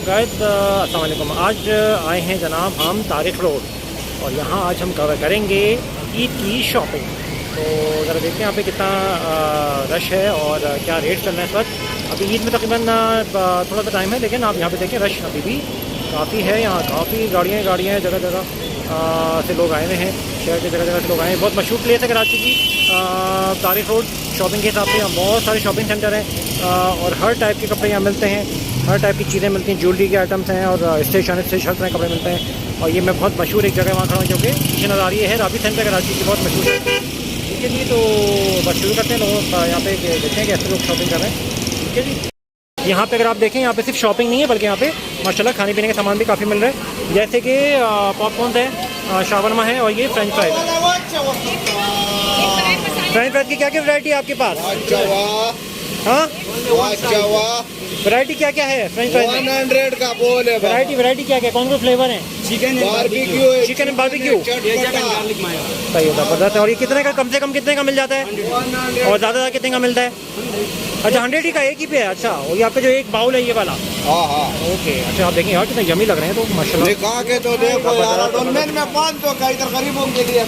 Guys अस्सलाम वालेकुम। आज आए हैं जनाब हम तारिक रोड और यहाँ आज हम कवर करेंगे ईद की शॉपिंग। तो ज़रा देखते हैं यहाँ पे कितना रश है और क्या रेट चल रहे हैं इस वक्त। अभी ईद में तकरीबन थोड़ा सा टाइम है, लेकिन आप यहाँ पे देखें रश अभी भी काफ़ी है। यहाँ काफ़ी गाड़ियाँ हैं, जगह जगह से लोग आए हुए हैं, शहर के जगह जगह से लोग आए हैं। बहुत मशहूर प्लेस है कराची की तारिक रोड शॉपिंग के हिसाब से। यहाँ बहुत सारे शॉपिंग सेंटर हैं और हर टाइप के कपड़े यहाँ मिलते हैं, हर टाइप की चीज़ें मिलती हैं, ज्वेलरी के आइटम्स हैं और स्टेशनरी से हर तरह के कपड़े मिलते हैं। और ये मैं बहुत मशहूर एक जगह वहाँ खड़ा हूँ जो कि पीछे नज़र आ रही है राबी सेंटर कराची की, बहुत मशहूर है। ठीक है जी, तो बस शुरू करते हैं। लोग यहाँ पे देखते हैं कैसे लोग शॉपिंग कर रहे हैं। ठीक है जी, यहाँ पे अगर आप देखें यहाँ पे सिर्फ शॉपिंग नहीं है बल्कि यहाँ पे माशाल्लाह खाने पीने के सामान भी काफ़ी मिल रहे हैं, जैसे कि पॉपकॉर्न है, शावरमा है और ये फ्रेंच फ्राइज। फ्रेंच फ्राइज की क्या क्या वैरायटी है आपके पास? हाँ, वैरायटी क्या क्या है फ्रेंच फ्राइज? 100 का बोल है। वैरायटी क्या क्या, कौन कौन फ्लेवर है? Chicken barbecue, chicken and barbecue सही होता है। और ये कितने का, कम से कम कितने का मिल जाता है और ज़्यादा कितने का मिलता है? अच्छा 100 ही का एक ही पे है। अच्छा, और ये आपका जो एक बाउल है ये वाला? हाँ ओके। अच्छा आप देखें यार कितने यमी लग रहे हैं तो माशाल्लाह। खा के तो देखो यार, डोलमेन में 500 का इधर गरीबों के लिए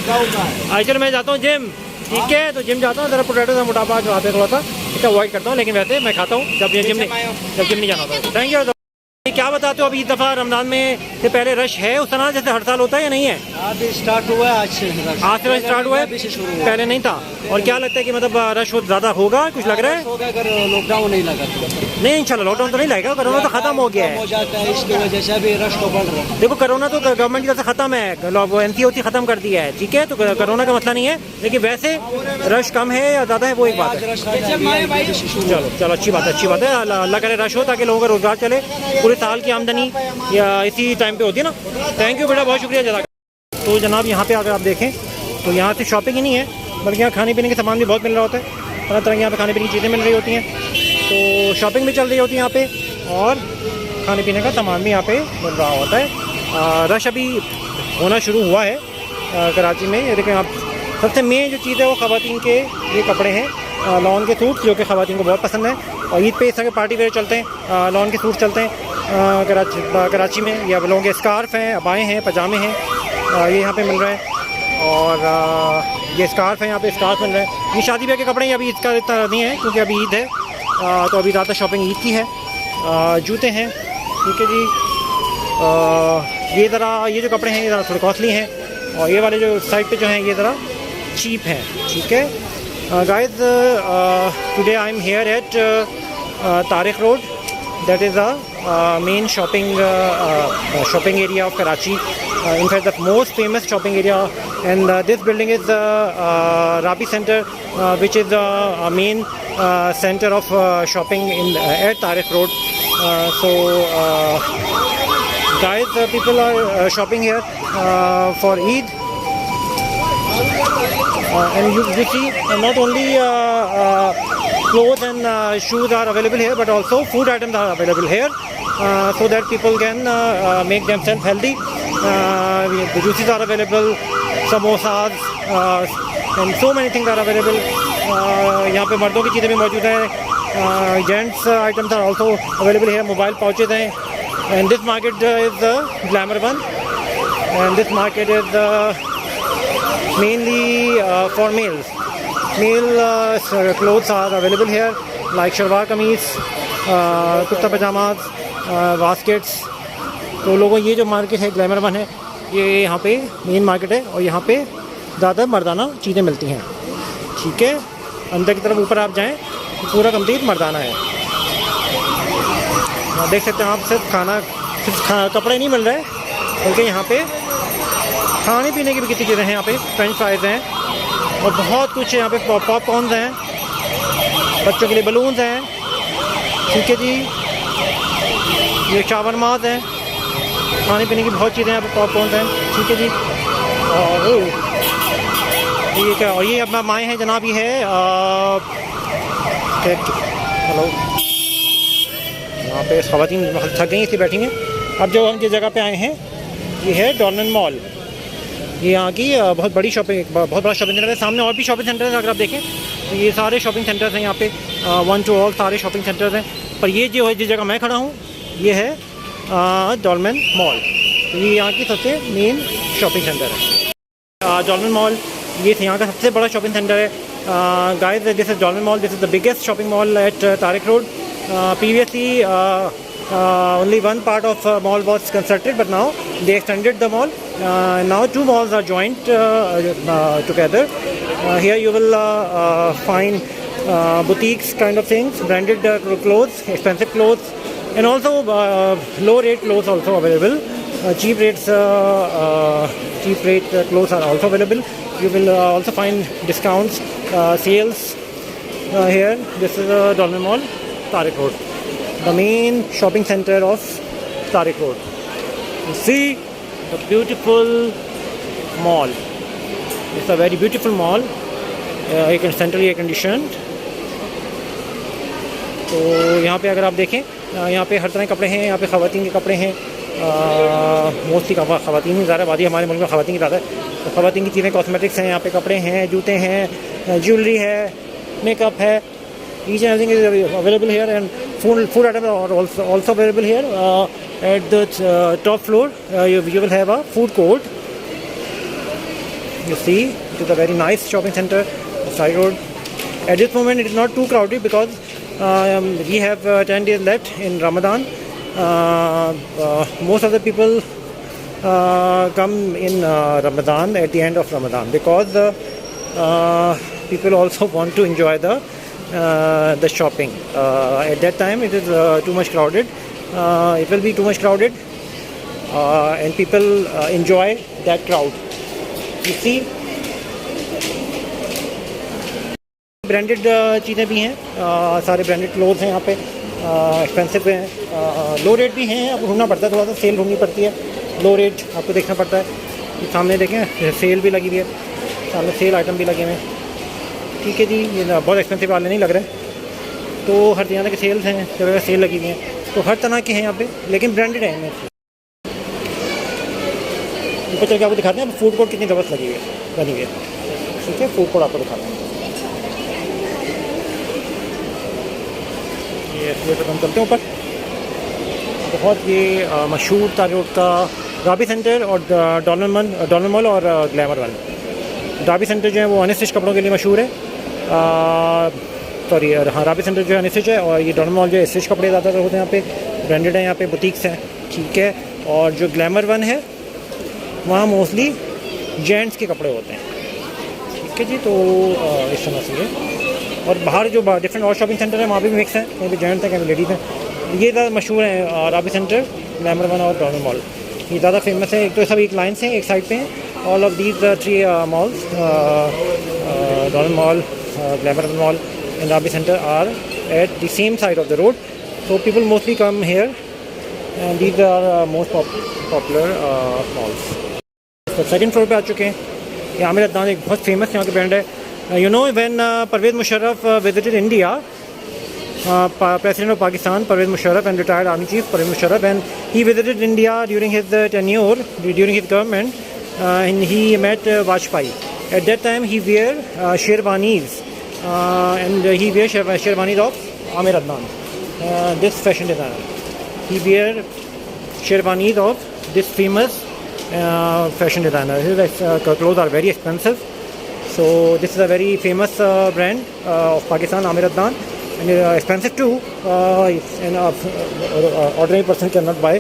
आजकल मैं जाता हूँ जिम, ठीक है, तो जिम जाता हूँ, ज़रा पोटैटो का मोटापा जो आते थोड़ा सा इतना अवॉइड करता हूँ, लेकिन वैसे मैं खाता हूँ जब जिम नहीं जाना होता। Thank you. क्या बताते हो अभी इस दफ़ा रमज़ान में से पहले रश है उस तरह जैसे हर साल होता है या नहीं है? अभी स्टार्ट हुआ है, आज से स्टार्ट हुआ है, पहले नहीं था। और क्या लगता है कि मतलब रश ज़्यादा होगा, कुछ लग रहा है? अगर लॉकडाउन नहीं लगा तो नहीं, इंशाल्लाह लॉकडाउन तो नहीं लगेगा, कोरोना तो खत्म हो गया है, हो जाता है, इसकी वजह से अभी रश तो बढ़ रहा है। देखो कोरोना तो गवर्नमेंट की तरफ से खत्म है, NCOC खत्म कर दिया है, ठीक है, तो कोरोना का मसला नहीं है, लेकिन वैसे रश कम है या ज़्यादा है वो एक बात है। चलो अच्छी बात है। अल्लाह करे रश हो ताकि लोगों का रोजगार चले, पूरे साल की आमदनी या इसी टाइम पे होती है ना। थैंक यू बेटा, बहुत शुक्रिया जज़ाक। तो जनाब यहाँ पे अगर आप देखें तो यहाँ से शॉपिंग ही नहीं है बल्कि यहाँ खाने पीने के सामान भी बहुत मिल रहा होता है, तरह तरह की यहाँ पे खाने पीने की चीज़ें मिल रही होती हैं, तो शॉपिंग भी चल रही होती है यहाँ पे और खाने पीने का सामान भी यहाँ पे मिल रहा होता है। रश अभी होना शुरू हुआ है कराची में। ये देखें आप, सबसे मेन जो चीज़ है वो ख़वातीन के ये कपड़े हैं, लॉन के सूट जो कि ख़वातीन को बहुत पसंद है और ईद पे इस तरह के पार्टी वेयर चलते हैं, लॉन के सूट चलते हैं कराची में। या लोगों के स्कार्फ़ हैं, अबाएँ हैं, पजामे हैं, ये यहाँ पे मिल रहा है। और ये स्कार्फ़ है, यहाँ पे स्कार्फ़ मिल रहा है। ये शादी ब्याह के कपड़े अभी ईद का इतना नहीं है क्योंकि अभी ईद है, तो अभी ज़्यादा शॉपिंग ईद की है। जूते हैं, ठीक है जी। ये जो कपड़े हैं ये ज़रा थोड़े कॉस्टली हैं और ये वाले जो साइड पे जो हैं ये ज़रा चीप हैं, ठीक है। Guys today I am here eight Tariq road, that is the main shopping area of Karachi. In fact, the most famous shopping area, and this building is the Rabi Center, which is the main center of shopping at Tarik Road. So, guys, people are shopping here for Eid. And you see not only clothes and shoes are available here, but also food items are available here, so that people can make themselves healthy. The juices are available, samosas, and so many things are available. यहाँ पे मर्दों की चीज़ें भी मौजूद हैं, gents items are also available here. Mobile pouches हैं, and this market is the glamour one, and this market is mainly for males. Male clothes are available here like shalwar kameez, kurta pajamas, baskets. तो लोगों ये जो market है glamour one है, ये यहाँ पे मेन मार्केट है और यहाँ पे ज़्यादा मर्दाना चीज़ें मिलती हैं, ठीक है। अंदर की तरफ ऊपर आप जाएं तो पूरा कंप्लीट मर्दाना है। देख सकते हैं आप, सिर्फ कपड़े नहीं मिल रहे बल्कि यहाँ पे खाने पीने की भी कितनी चीज़ें हैं। यहाँ पे फ्रेंच फ्राइज़ हैं और बहुत कुछ है यहाँ पे, पॉपकॉर्न हैं, बच्चों के लिए बलून्स हैं, ठीक है जी। ये शावरमाज हैं, खाने पीने की बहुत चीज़ें यहाँ पे, पॉपकॉर्न हैं, ठीक है जी। और ये क्या, और ये अपना माएँ हैं जनाब, ये है हेलो, यहाँ पे ख़वातीन थक गई इसलिए बैठी हैं। अब जो हम जिस जगह पे आए हैं ये है डॉलमेन मॉल, ये यहाँ की बहुत बड़ी शॉपिंग, बहुत बड़ा शॉपिंग सेंटर है। सामने और भी शॉपिंग सेंटर हैं, अगर आप देखें तो ये सारे शॉपिंग सेंटर्स हैं यहाँ पे, 1 to all सारे शॉपिंग सेंटर्स हैं। पर ये जो है जिस जगह मैं खड़ा हूँ ये है डॉलमेन मॉल। ये यहाँ की सबसे मेन शॉपिंग सेंटर है डॉलमेन मॉल। ये यहाँ का सबसे बड़ा शॉपिंग सेंटर है। Guys, this is Dolmen mall. This is the biggest shopping mall eight Tariq road. Previously only one part of mall was constructed, but now they extended the mall. Now two malls are joined together. Here you will find boutiques kind of things, branded clothes, expensive clothes, and also low rate clothes also available. Cheap rate clothes are also available. You will also find discounts, sales here. This is Dolmen Mall, Tariq Road, the main shopping center of Tariq Road. You see the beautiful mall. It's a very beautiful mall. Centrally air conditioned. तो यहाँ पे अगर आप देखें, यहाँ पे हर तरह के कपड़े हैं। यहाँ पे ख़वातीन के कपड़े हैं। मोस्टली ख़वातीन ही ज़्यादा, आबादी हमारे मुल्क में ख़वातीन की ज़्यादा है। तो ख़वातीन की चीज़ें, कॉस्मेटिक्स हैं, यहाँ पे कपड़े हैं, जूते हैं, ज्वेलरी है, मेकअप है। Each and everything is available here, and food items are also available here. At the top floor, you will have a food court. You see, it is a very nice shopping center, side road. At this moment, it is not too crowded because we have 10 days left in Ramadan. Most of the people come in Ramadan at the end of Ramadan because people also want to enjoy the shopping. At that time it is too much crowded. It will be too much crowded and people enjoy that crowd. You see, branded चीज़ें भी हैं, सारे branded clothes हैं यहाँ पे, expensive हैं, लो rate भी हैं। आपको ढूंढना पड़ता है, थोड़ा सा सेल ढूंढनी पड़ती है, लो रेट आपको देखना पड़ता है। ये सामने देखें, सेल भी लगी हुई है, सामने सेल आइटम भी लगे हुए हैं। ठीक है जी, ये बहुत एक्सपेंसिव वाले नहीं लग रहे, तो हर तरह के सेल्स हैं, जगह सेल लगी हुई हैं, तो हर तरह के हैं यहाँ पे, लेकिन ब्रांडेड हैं इनमें। ऊपर चल के आपको दिखाते हैं फूड कोर्ट कितनी ज़बरदस्त लगी हुई है, बनी हुई है। ठीक है, फूड कोर्ट आपको दिखाते हैं। ये तो हम चलते हैं ऊपर। बहुत ये मशहूर तारिक रोड का राबी सेंटर और डॉलमेन मॉल और ग्लैमर वन। राबी सेंटर जो है वो अनस्टिच कपड़ों के लिए मशहूर है। सॉरी, हाँ, राबी सेंटर जो है अनस्टिच है, और ये डॉलमेन मॉल जो है स्टिच कपड़े ज़्यादातर होते हैं यहाँ पे, ब्रांडेड है, यहाँ पे बुटीक्स हैं। ठीक है, और जो ग्लैमर वन है वहाँ मोस्टली जेंट्स के कपड़े होते हैं। ठीक है जी, तो इस तरह से ये, और बाहर जो डिफरेंट और शॉपिंग सेंटर है वहाँ भी मिक्स हैं, कहीं भी जेंट्स हैं, कहीं भी लेडीज़ हैं। ये ज़्यादा मशहूर हैं, राबी सेंटर, ग्लैमर वन और डॉलमेन मॉल, ये ज़्यादा फेमस है। एक तो सब एक लाइन से एक साइड पे हैं। All of these three malls, Dolmen Mall, Glamour Mall and Rabi Center are at the same side of the road. So people mostly come here, and these are most popular malls. तो second floor पे आ चुके हैं। ये आमिर अदनान एक बहुत famous यहाँ के brand है। You know, when Pervez Musharraf visited India, President of Pakistan, Pervez Musharraf, and retired Army Chief Pervez Musharraf, and he visited India during his tenure, during his government. And he met Vajpayee. At that time, he wear sherwanis, and he wear sherwanis of Amir Adnan, this fashion designer. He wear sherwanis of this famous fashion designer. His clothes are very expensive. So this is a very famous brand of Pakistan, Amir Adnan, and expensive too. And ordinary person cannot buy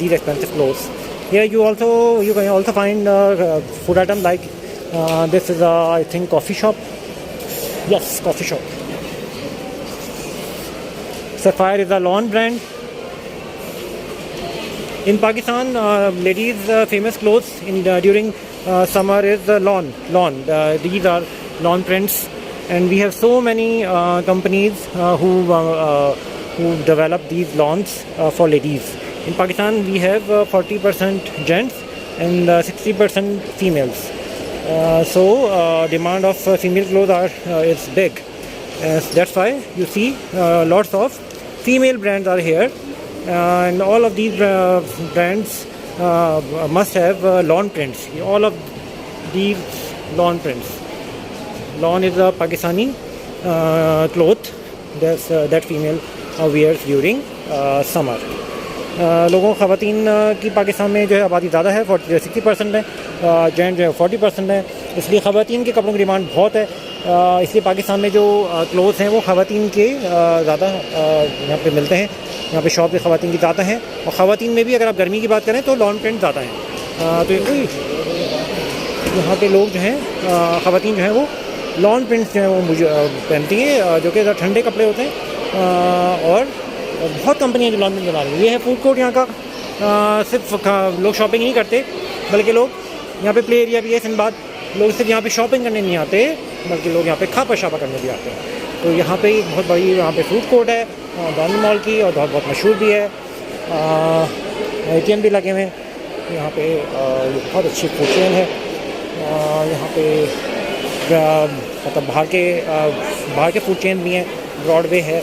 these expensive clothes. Here you can also find food items like this is I think coffee shop. Yes, coffee shop. Sapphire is a lawn brand. In Pakistan, ladies' famous clothes during summer is lawn. These are lawn prints, and we have so many companies who develop these lawns for ladies. In Pakistan, we have 40% gents and 60% females. So demand of female clothes is big. That's why you see lots of female brands are here, and all of these brands must have lawn prints. All of these lawn prints. Lawn is a Pakistani cloth that female wears during summer. लोगों ख़वातीन की पाकिस्तान में जो है आबादी ज़्यादा है, 60% है, जेंट जो है 40% है, इसलिए ख़वातीन के कपड़ों की डिमांड बहुत है। इसलिए पाकिस्तान में जो क्लोथ्स हैं वो ख़वातीन के ज़्यादा यहाँ पे मिलते हैं। यहाँ पे शॉप पे ख़वातीन की ज़्यादा हैं, और ख़वातीन में भी अगर आप गर्मी की बात करें तो लॉन प्रिंट ज़्यादा हैं। तो यहाँ पे लोग जो हैं ख़वातीन जो हैं वो लॉन प्रिंट्स जो हैं वो मुझे पहनती हैं, जो कि ज़्यादा ठंडे कपड़े होते हैं। और बहुत कंपनियाँ जो लॉन प्रिंट बना रही हैं। ये है फूड कोर्ट यहाँ का। सिर्फ लोग शॉपिंग नहीं करते, बल्कि लोग यहाँ पे प्ले एरिया भी है सिंबाद। लोग सिर्फ यहाँ पे शॉपिंग करने नहीं आते, बल्कि लोग यहाँ पे खापा शापा करने भी आते हैं। तो यहाँ पे एक बहुत बड़ी यहाँ पे फूड कोर्ट है दानी मॉल की, और बहुत मशहूर भी है। ATM भी लगे हुए हैं यहाँ पे। ये बहुत अच्छी फूड चेन है। यहाँ पे मतलब बाहर के फूड चेन भी हैं, ब्रॉडवे है,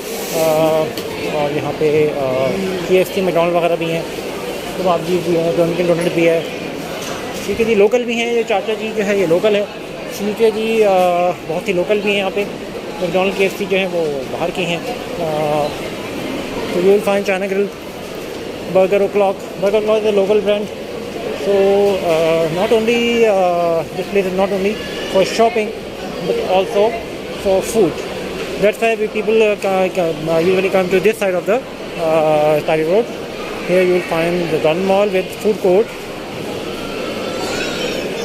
और यहाँ पे KFC मैकडॉनल्ड वगैरह भी हैं, कबाब जी भी हैं, डंकिन डोनट भी है। ठीक है जी, लोकल भी हैं। ये चाचा जी जो है ये लोकल है। ठीक है जी, बहुत ही लोकल भी हैं यहाँ पे। मैकडॉनल्ड KFC जो है वो बाहर के हैं। तो you will find China grill, burger clock is a local brand. So not only this place is not only for shopping but also for food. That's why people usually come to this side of the Tari Road. Here you will find the Don Mall with food court.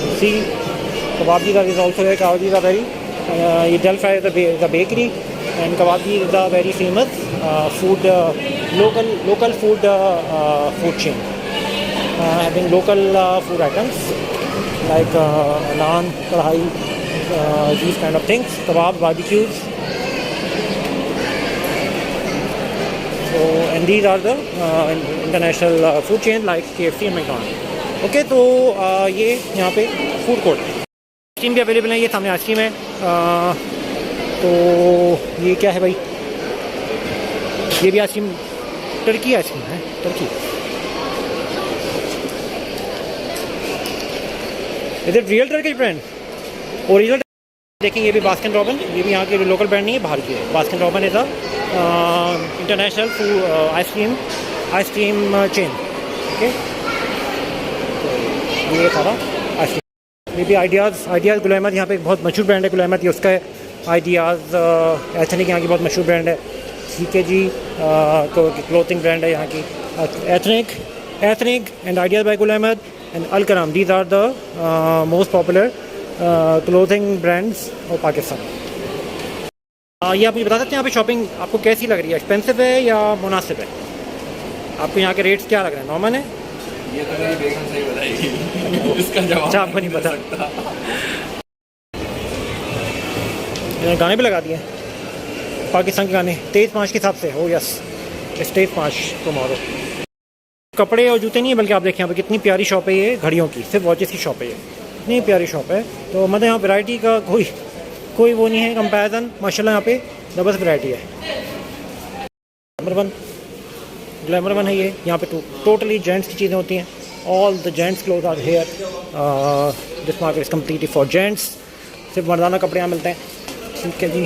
You see, Kebab Ji is also there. Kebab Ji is a very Delphi is the bakery, and Kebab Ji is a very famous food local food chain. Having local food items like naan, kadhai, these kind of things, kebab, barbecues. So, and these are the international food chain like KFC and McDonald's. Okay, तो ये यहाँ पे food court है। Ice cream भी available है। ये सामने ice cream है। तो ये क्या है भाई? ये भी आइसक्रीम, टर्की आइसक्रीम है, टर्की। इधर रियल टर्किश ब्रांड, ओरिजिनल। देखें ये भी बास्किन रॉबिन, ये भी यहाँ के लोकल ब्रांड नहीं है, बाहर की है। Baskin robin is a international food ice cream chain. Okay, तो ये सारा आइसक्रीम। ये भी आइडियाज़ गुल अहमद यहाँ पे एक बहुत मशहूर ब्रांड है। गुल अहमद ये उसका है। आइडियाज़ एथनिक यहाँ की बहुत मशहूर ब्रांड है। ठीक है जी, क्लोथिंग ब्रांड है यहाँ की ethnic and ideas bye Gul Ahmed and Al-Karam. These are the most popular clothing brands of Pakistan. ये आप मुझे बता सकते हैं यहाँ पे शॉपिंग आपको कैसी लग रही है? एक्सपेंसिव है या मुनासिब है? आपको यहाँ के रेट्स क्या लग रहे हैं? नॉर्मल है? ये तो मेरी बेगम सही बताएगी। इसका जवाब अच्छा, आपको नहीं पता। गाने भी लगा दिए पाकिस्तान के गाने 23 मार्च के हिसाब से। हो यस, 23 मार्च टुमारो। कपड़े और जूते नहीं है, बल्कि आप देखें यहाँ पे कितनी प्यारी शॉप है। ये घड़ियों की, सिर्फ वॉचेस की शॉप है। ये इतनी प्यारी शॉप है। तो मतलब यहाँ वैरायटी का कोई वो नहीं है कंपैरिजन। माशाल्लाह यहाँ पे ज़बरदस्त वैरायटी है। ग्लैमर वन है ये। यहाँ पे तो टोटली जेंट्स की चीज़ें होती हैं। All the gents cloth are here. This market is completely for gents. सिर्फ मर्दाना कपड़े यहाँ मिलते हैं। ठीक है जी,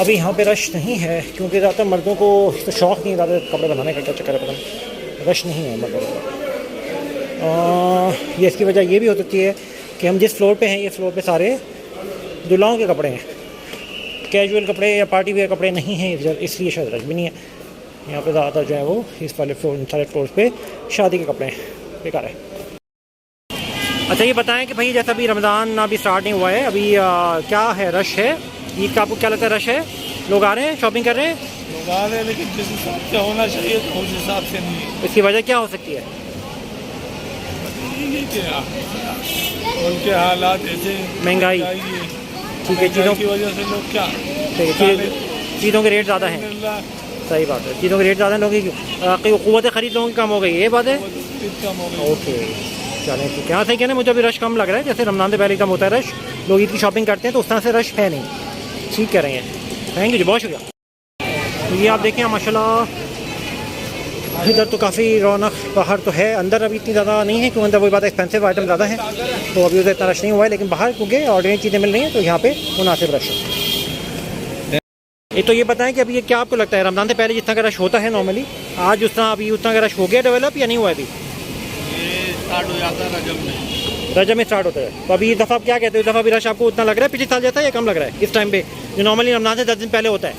अभी यहाँ पे रश नहीं है क्योंकि ज़्यादातर मर्दों को तो शौक़ नहीं है ज़्यादा कपड़े बनाने का। क्या चक्कर है पता नहीं, रश नहीं है मतलब। ये इसकी वजह ये भी हो सकती है कि हम जिस फ्लोर पे हैं, ये फ्लोर पे सारे दुल्हाओं के कपड़े हैं। कैजुअल कपड़े या पार्टी वेयर कपड़े नहीं हैं, इसलिए शायद रश भी नहीं है यहाँ पे। ज़्यादातर जो है वो इस वाले सारे फ्लोर पे शादी के कपड़े हैं। बेकार है। अच्छा, ये बताएं कि भाई जैसा अभी रमज़ान अभी स्टार्ट नहीं हुआ है, अभी क्या है, रश है ईद का? आपको क्या लगता है रश है? लोग आ रहे हैं, शॉपिंग कर रहे हैं? लोग आ रहे हैं, लेकिन जिस हिसाब से होना चाहिए तो उस हिसाब से नहीं है। इसकी वजह क्या हो सकती है? उनके हालात ऐसे, महंगाई। ठीक है, चीज़ों की वजह से लोग क्या, चीज़ों के रेट ज़्यादा हैं। सही बात है, चीज़ों के रेट ज़्यादा हैं। लोगों की क़ुव्वत ख़रीद लोगों की कम हो गई, ये बात है। ओके, चलें ठीक है। हाँ सही कहना, मुझे अभी रश कम लग रहा है। जैसे रमज़ान से पहले कम होता है रश, लोग ईद की शॉपिंग करते हैं, तो उस तरह से रश है नहीं। ठीक कह रहे हैं। थैंक यू जी, बहुत शुक्रिया। ये आप देखें माशाल्लाह, इधर तो काफ़ी रौनक बाहर तो है। अंदर अभी इतनी ज़्यादा नहीं है क्योंकि अंदर वही बात है, एक्सपेंसिव आइटम ज़्यादा है, तो अभी उधर इतना रश नहीं हुआ है। लेकिन बाहर क्योंकि ऑर्डिनरी चीज़ें मिल रही हैं तो यहाँ पे मुनासिब रश है। ये तो ये बताएं कि अभी ये क्या आपको लगता है रमज़ान से पहले जितना का रश होता है नॉर्मली, आज उतना अभी उतना का रश हो गया डेवलप या नहीं हुआ अभी? ये स्टार्ट हो जाता है रजब में। रजब में स्टार्ट होता है, तो अभी इस दफ़ा आप क्या कहते हो, इस दफ़ा अभी रश आपको उतना लग रहा है पिछले साल जैसा या कम लग रहा है इस टाइम पे, जो नॉर्मली रमज़ान से 10 दिन पहले होता है?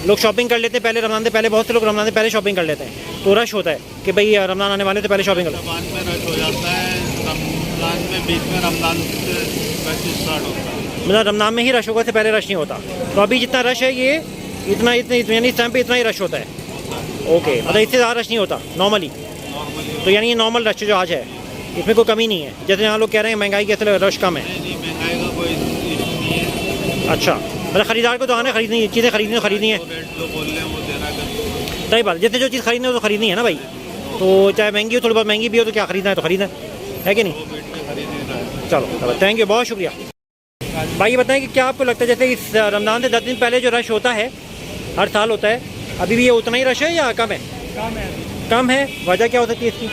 लोग शॉपिंग कर लेते हैं पहले रमज़ान से पहले, बहुत से लोग रमज़ान से पहले शॉपिंग कर लेते हैं, तो रश होता है कि भाई रमज़ान आने वाले से पहले शॉपिंग कर लो। रमज़ान में रश हो जाता है, रमज़ान में बीच में रमज़ान से रश स्टार्ट होता है। मतलब रमज़ान में ही रश होगा, से पहले रश नहीं होता। तो अभी जितना रश है ये इतना यानी इस टाइम पे इतना ही रश होता है। ओके, मतलब इससे ज़्यादा रश नहीं होता नॉर्मली, तो यानी ये नॉर्मल रश जो आज है इसमें कोई कमी नहीं है। जैसे यहाँ लोग कह रहे हैं महंगाई के असर रश कम है। नहीं, महंगाई का कोई इशू नहीं है। अच्छा, मतलब ख़रीदार को तो आना खरीदनी है, चीज़ें खरीदनी है। रेट जो बोल रहे हैं वो देना कर। सही बात, जैसे जो चीज़ खरीदनी है वो तो खरीदनी है ना भाई, तो चाहे महंगी हो, थोड़ी बहुत महंगी भी हो, तो क्या खरीदना है तो खरीदना है कि नहीं? चलो थैंक यू, बहुत शुक्रिया भाई। ये बताएं कि क्या आपको लगता है जैसे इस रमज़ान से 10 दिन पहले जो रश होता है हर साल होता है, अभी भी ये उतना ही रश है या कम है? कम है। वजह क्या हो सकती है इसकी,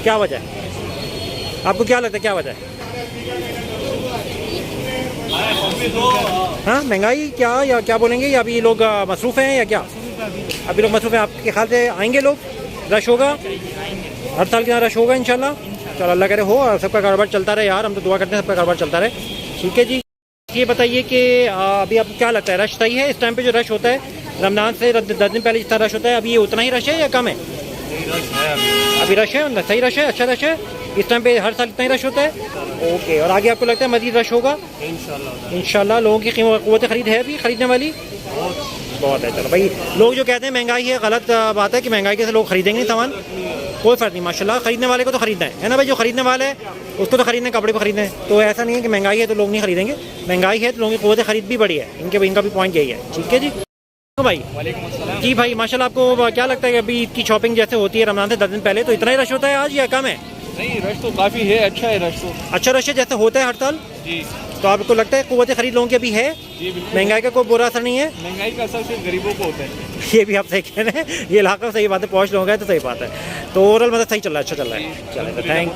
क्या वजह है आपको, क्या लगता है क्या वजह है? हाँ, महंगाई क्या या क्या बोलेंगे, या अभी लोग मसरूफ़ हैं या क्या? अभी लोग मसरूफ़ हैं, आपके ख्याल से आएंगे लोग, रश होगा हर साल की तरह रश होगा इंशाल्लाह। चलो अल्लाह करे हो और सबका कारोबार चलता रहे यार, हम तो दुआ करते हैं सबका कारोबार चलता रहे। ठीक है जी, ये बताइए कि अभी आपको क्या लगता है रश सही है इस टाइम पे जो रश होता है रमज़ान से 10 दिन पहले जितना रश होता है, अभी ये उतना ही रश है या कम है? अभी रश है, सही रश है, अच्छा रश है इस टाइम पे, हर साल इतना ही रश होता है। ओके, और आगे आपको लगता है मज़ीद रश होगा इंशाल्लाह? लोगों की क़ुव्वत ख़रीद है अभी खरीदने वाली बहुत है। चलो भाई, लोग जो कहते हैं महंगाई है, गलत बात है कि महंगाई के से लोग खरीदेंगे नहीं सामान, कोई फ़र्क नहीं माशाल्लाह, ख़रीदने वाले को तो ख़रीदना है ना भाई, जो ख़रीदने वाला है उसको तो ख़रीदना है, कपड़े को ख़रीदना है। तो ऐसा नहीं है कि महंगाई है तो लोग नहीं खरीदेंगे, महंगाई है तो लोगों की क़ुव्वत ख़रीद भी बढ़ी है, इनका भी पॉइंट यही है। ठीक है जी भाई, जी भाई माशाल्लाह, आपको क्या लगता है कि अभी की शॉपिंग जैसे होती है रमज़ान से 10 दिन पहले, तो इतना ही रश होता है आज या कम है? नहीं, रश तो काफ़ी है, अच्छा है रश तो। अच्छा रश है जैसे होता है हर साल जी। तो आपको लगता है क़ुव्वत ख़रीद लोगों की अभी है? जी बिल्कुल। महंगाई का कोई बुरा असर नहीं है? महंगाई का असर सिर्फ गरीबों को होता है। ये भी आप सही कह रहे हैं, ये इलाका सही बात है, पहुँच लोग हैं तो सही बात है। तो ओवरऑल मतलब सही चल रहा है, अच्छा चल रहा है, चलेगा, थैंक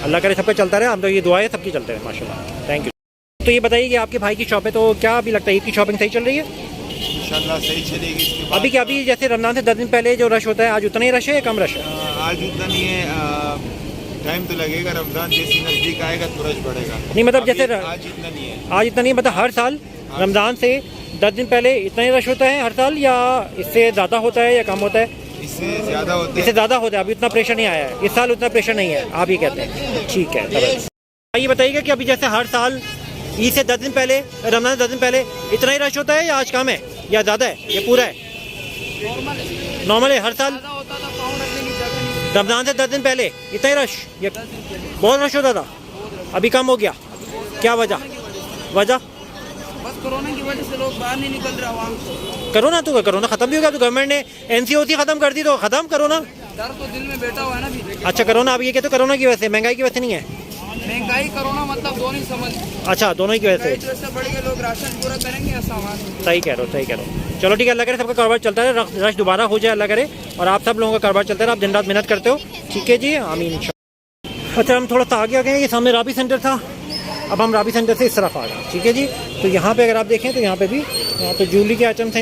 अल्लाह करे सबका चलता रहे, हम तो ये दुआ है सबकी चलते रहे माशाल्लाह, थैंक यू। तो ये बताइए कि आपके भाई की शॉप है, तो क्या अभी लगता है ईद की शॉपिंग सही चल रही है? इंशाल्लाह सही चलेगी। इसके बाद अभी क्या, अभी जैसे रमज़ान से 10 दिन पहले जो रश होता है आज उतना ही रश है या कम रश है? आज उतना नहीं है, टाइम तो लगेगा, रमज़ान जैसे नज़दीक आएगा तो रश बढ़ेगा। नहीं मतलब जैसे आज इतना नहीं है, आज इतना नहीं, मतलब हर साल रमज़ान से 10 दिन पहले इतना ही रश होता है हर साल, या इससे ज़्यादा होता है या कम होता है? इससे ज़्यादा होता है। इससे ज़्यादा होता है, अभी उतना प्रेशर नहीं आया है इस साल, उतना प्रेशर नहीं है आप ये कहते हैं। ठीक है, तब ये बताइएगा कि अभी जैसे हर साल ईद से 10 दिन पहले, रमज़ान से 10 दिन पहले इतना ही रश होता है या आज कम है या ज़्यादा है, ये पूरा है नॉर्मल है? हर साल रमज़ान से 10 दिन पहले इतना ही रश, ये बहुत रश होता था, अभी कम हो गया, क्या वजह? बस कोरोना की वजह से लोग बाहर नहीं निकल रहे आवाम। कोरोना ख़त्म भी हो गया, तो गवर्नमेंट ने NCOC ख़त्म कर दी, तो ख़त्म कोरोना। डर तो दिल में बैठा हुआ है ना भी। अच्छा, कोरोना अभी ये कहते तो कोरोना की वजह से, महंगाई की वजह से नहीं है? महंगाई कोरोना मतलब दोनों ही समझ। अच्छा, दोनों ही की वजह से। से बढ़ के लोग राशन पूरा करेंगे या सामान। सही कह रहे हो। चलो ठीक है, अल्लाह करे सबका कारोबार चलता रहे, रश दोबारा हो जाए अल्लाह करे, और आप सब लोगों का कारोबार चलता रहे, आप दिन रात मेहनत करते हो। ठीक है जी, आमीन इंशाअल्लाह। अच्छा, हम थोड़ा सा आगे आ गए, ये सामने राबी सेंटर था, अब हम राबी सेंटर से इस तरफ आ गए। ठीक है जी, तो यहाँ पे अगर आप देखें तो यहाँ पे भी, यहाँ पे ज्वेलरी के आइटम्स हैं,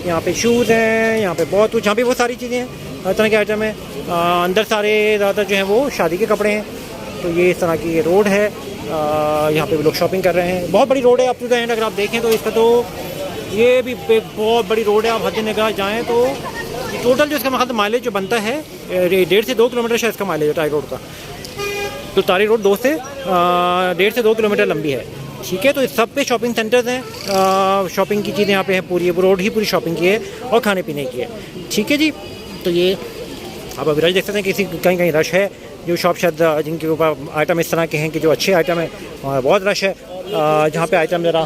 यहाँ पे शूज़ हैं, यहाँ पे बहुत कुछ, यहाँ पे वो सारी चीज़ें हैं, हर तरह के आइटम हैं। अंदर सारे ज़्यादातर जो हैं वो शादी के कपड़े हैं। तो ये इस तरह की ये रोड है, यहाँ पे भी लोग शॉपिंग कर रहे हैं, बहुत बड़ी रोड है अप टू द एंड। अगर आप देखें तो इसका तो ये भी बहुत बड़ी रोड है, आप हद निगाह जाएँ तो टोटल जो इसका मतलब माइलेज जो बनता है 1.5 से 2 किलोमीटर शायद इसका माइलेज है टाई रोड का। तो तारी रोड 2 से 1.5 से 2 किलोमीटर लंबी है। ठीक है, तो इस सब पे शॉपिंग सेंटर्स हैं, शॉपिंग की चीज़ें यहाँ पे हैं पूरी, रोड ही पूरी शॉपिंग की है और खाने पीने की है। ठीक है जी, तो ये आप अभी रश देख सकते हैं, किसी कहीं कहीं रश है, जो शॉप शायद जिनके ऊपर आइटम इस तरह के हैं कि जो अच्छे आइटम हैं वहाँ बहुत रश है, जहाँ पे आइटम ज़रा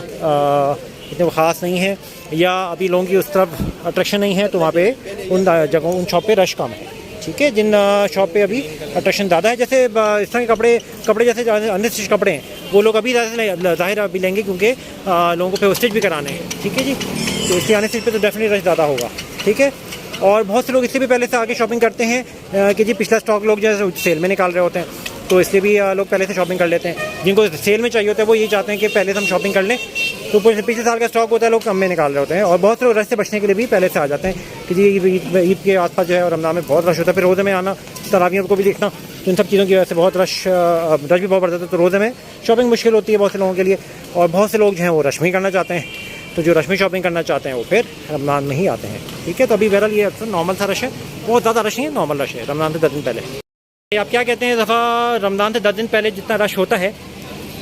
इतने ख़ास नहीं है या अभी लोगों की उस तरफ अट्रैक्शन नहीं है, तो वहाँ पे उन जगहों उन शॉप पे रश कम है। ठीक है, जिन शॉप पे अभी अट्रैक्शन ज़्यादा है, जैसे इस तरह के कपड़े जैसे अनस्टिच कपड़े हैं, वो लोग अभी ज़्यादा जाहिर अभी लेंगे क्योंकि लोगों को पे स्टिच भी कराने हैं। ठीक है जी, तो इसके अनस्टिच पे तो डेफिनेटली रश ज़्यादा होगा। ठीक है, और बहुत से लोग इससे भी पहले से आगे शॉपिंग करते हैं कि जी पिछला स्टॉक लोग जैसे सेल में निकाल रहे होते हैं, तो इसलिए भी लोग पहले से शॉपिंग कर लेते हैं। जिनको सेल में चाहिए होता है वो ये चाहते हैं कि पहले से हम शॉपिंग कर लें तो पिछले साल का स्टॉक होता है, लोग कम में निकाल रहे होते हैं। और बहुत से लोग रश से बचने के लिए भी पहले से आ जाते हैं कि जी ईद के आसपास जो है और रमज़ान में बहुत रश होता है। फिर रोज़े में आना, तरावियों को भी देखना, तो इन सब चीज़ों की वजह से बहुत रश भी बहुत बढ़ जाता है। तो रोज़े में शॉपिंग मुश्किल होती है बहुत से लोगों के लिए, और बहुत से लोग जो हैं वो रश में करना चाहते हैं। तो जो रश में शॉपिंग करना चाहते हैं वो फिर रमज़ान में ही आते हैं। ठीक है, तो अभी बहरहाल ये अक्सर नॉर्मल सा रश है, बहुत ज़्यादा रश नहीं है, नॉर्मल रश है रमज़ान से 10 दिन पहले। आप क्या कहते हैं, दफ़ा रमज़ान से 10 दिन पहले जितना रश होता है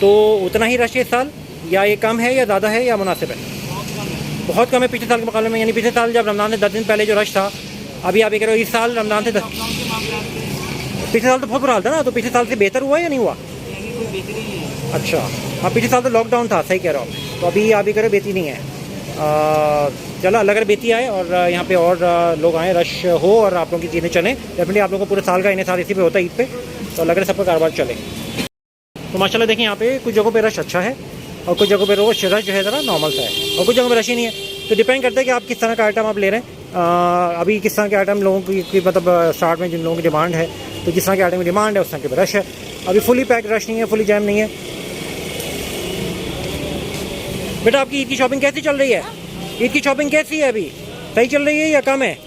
तो उतना ही रश है इस साल, या ये कम है या ज़्यादा है या मुनासिब है? बहुत कम है पिछले साल के मुकाबले में। यानी पिछले साल जब रमज़ान से 10 दिन पहले जो रश था, अभी आप ये कह रहे हो इस साल रमज़ान से पिछले साल तो बहुत बुरा हाल था ना, तो पिछले साल से बेहतर हुआ या नहीं हुआ? अच्छा, हाँ, पिछले साल तो लॉकडाउन था, सही कह रहे हो। तो अभी आप ये कह रहे हो बेहती नहीं है। चलो अल्लाह करे बेहती आए और यहाँ पे और लोग आएँ, रश हो और आप लोगों की चीज़ें चलें। डेफिनेटली आप लोगों को पूरे साल का इन्हें साल इसी पे होता है ईद पे, तो अल्लाह करे सबका कारोबार चले। तो माशाल्लाह देखें यहाँ पे कुछ जगहों पे रश अच्छा है और कुछ जगहों पे रश जो है ज़रा नॉर्मल सा है, और कुछ जगहों पे रश ही नहीं है। तो डिपेंड करता है कि आप किस तरह का आइटम आप ले रहे हैं। अभी किस तरह के आइटम लोगों की मतलब स्टार्ट में जिन लोगों की डिमांड है, तो जिस तरह के आइटम की डिमांड है उस तरह के रश है। अभी फुली पैक रश नहीं है, फुली जैम नहीं है। बेटा आपकी ईद की शॉपिंग कैसी चल रही है? ईद की शॉपिंग कैसी है? अभी सही चल रही है या कम है?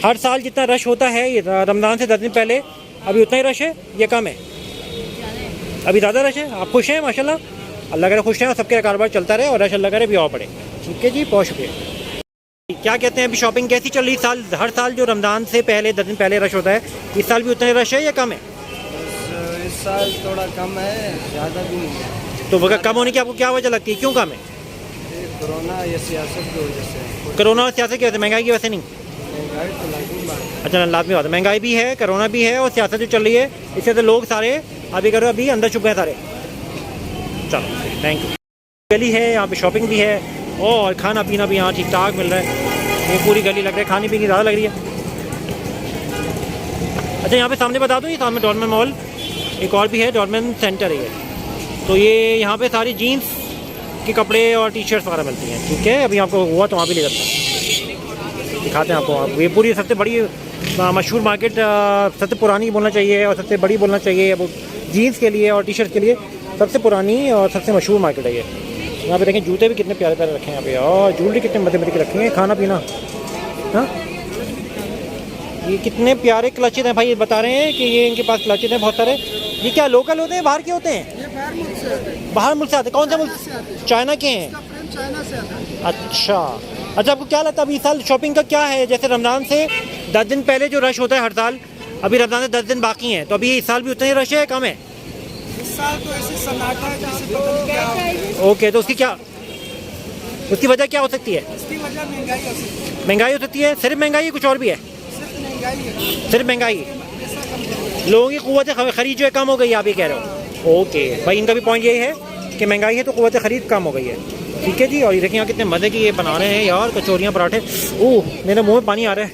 हर साल जितना रश होता है रमज़ान से 10 दिन पहले, अभी उतना ही रश है या कम है? अभी ज़्यादा रश है। आप खुश हैं? माशाल्लाह, अल्लाह करे खुश हैं और सबके कारोबार चलता रहे और रश अल्लाह करे भी और पड़े। ठीक है जी, बहुत शुक्रिया। क्या कहते हैं, अभी शॉपिंग कैसी चल रही? साल हर साल जो रमज़ान से पहले 10 दिन पहले रश होता है, इस साल भी उतना ही रश है या कम है? इस साल थोड़ा कम है, ज़्यादा भी नहीं है। तो वह कम होने की आपको क्या वजह लगती है, क्यों कम है? कोरोना या सियासत की वजह से। कोरोना और सियासत की वजह से, महंगाई की वजह से नहीं? महंगाई तो लाजमी बात है। अच्छा, लाजमी बात है, महंगाई भी है, कोरोना भी है और सियासत जो चल रही है, इससे तो लोग सारे अभी करो अभी अंदर छुप गए सारे। चलो थैंक यू। गली है यहाँ पे, शॉपिंग भी है और खाना पीना भी यहाँ ठीक ठाक मिल रहा है। ये पूरी गली लग रही है, खाने पीने की ज़्यादा लग रही है। अच्छा, यहाँ पे सामने बता दूँ, ये सामने डॉर्मन मॉल एक और भी है, डॉर्मन सेंटर है ये। तो ये यहाँ पे सारी जीन्स के कपड़े और टी शर्ट्स वगैरह मिलती हैं। ठीक है, अभी आपको हुआ तो वहाँ भी ले जाता है, दिखाते हैं आपको। आप ये पूरी सबसे बड़ी मशहूर मार्केट, सबसे पुरानी बोलना चाहिए और सबसे बड़ी बोलना चाहिए वो जीन्स के लिए और टी शर्ट के लिए सबसे पुरानी और सबसे मशहूर मार्केट है ये। यहाँ पे देखें जूते भी कितने प्यारे प्यारे रखे हैं यहाँ पे, और ज्वेलरी कितने मजे मजे के रखे हैं, खाना पीना। हाँ, ये कितने प्यारे क्लचेज हैं भाई, ये बता रहे हैं कि ये इनके पास क्लचेज हैं बहुत सारे। ये क्या लोकल होते हैं, बाहर के होते हैं? बाहर मुल्क से आते हैं। कौन सा मुल्क? चाइना के हैं? अच्छा अच्छा, आपको क्या लगता है अभी इस साल शॉपिंग का क्या है? जैसे रमज़ान से 10 दिन पहले जो रश होता है हर साल, अभी रमज़ान से 10 दिन बाकी हैं, तो अभी इस साल भी उतना ही रश है, कम है? इस साल तो ऐसे सन्नाटा है जैसे पता नहीं क्या हो। ओके, तो उसकी वजह क्या हो सकती है? इसकी वजह महंगाई हो सकती है। महंगाई हो सकती है? सिर्फ महंगाई है, कुछ और भी है? सिर्फ महंगाई है। सिर्फ महंगाई, लोगों की क़ुव्वत ख़रीद जो है कम हो गई, आप ये कह रहे हो? ओके भाई, इनका भी पॉइंट यही है कि महंगाई है तो क़ुव्वत ख़रीद कम हो गई है। ठीक है जी। और ये देखिए यहाँ कितने मज़े की ये बना रहे हैं यार, कचौरियाँ पराठे। ओह, मेरे मुँह में पानी आ रहा है।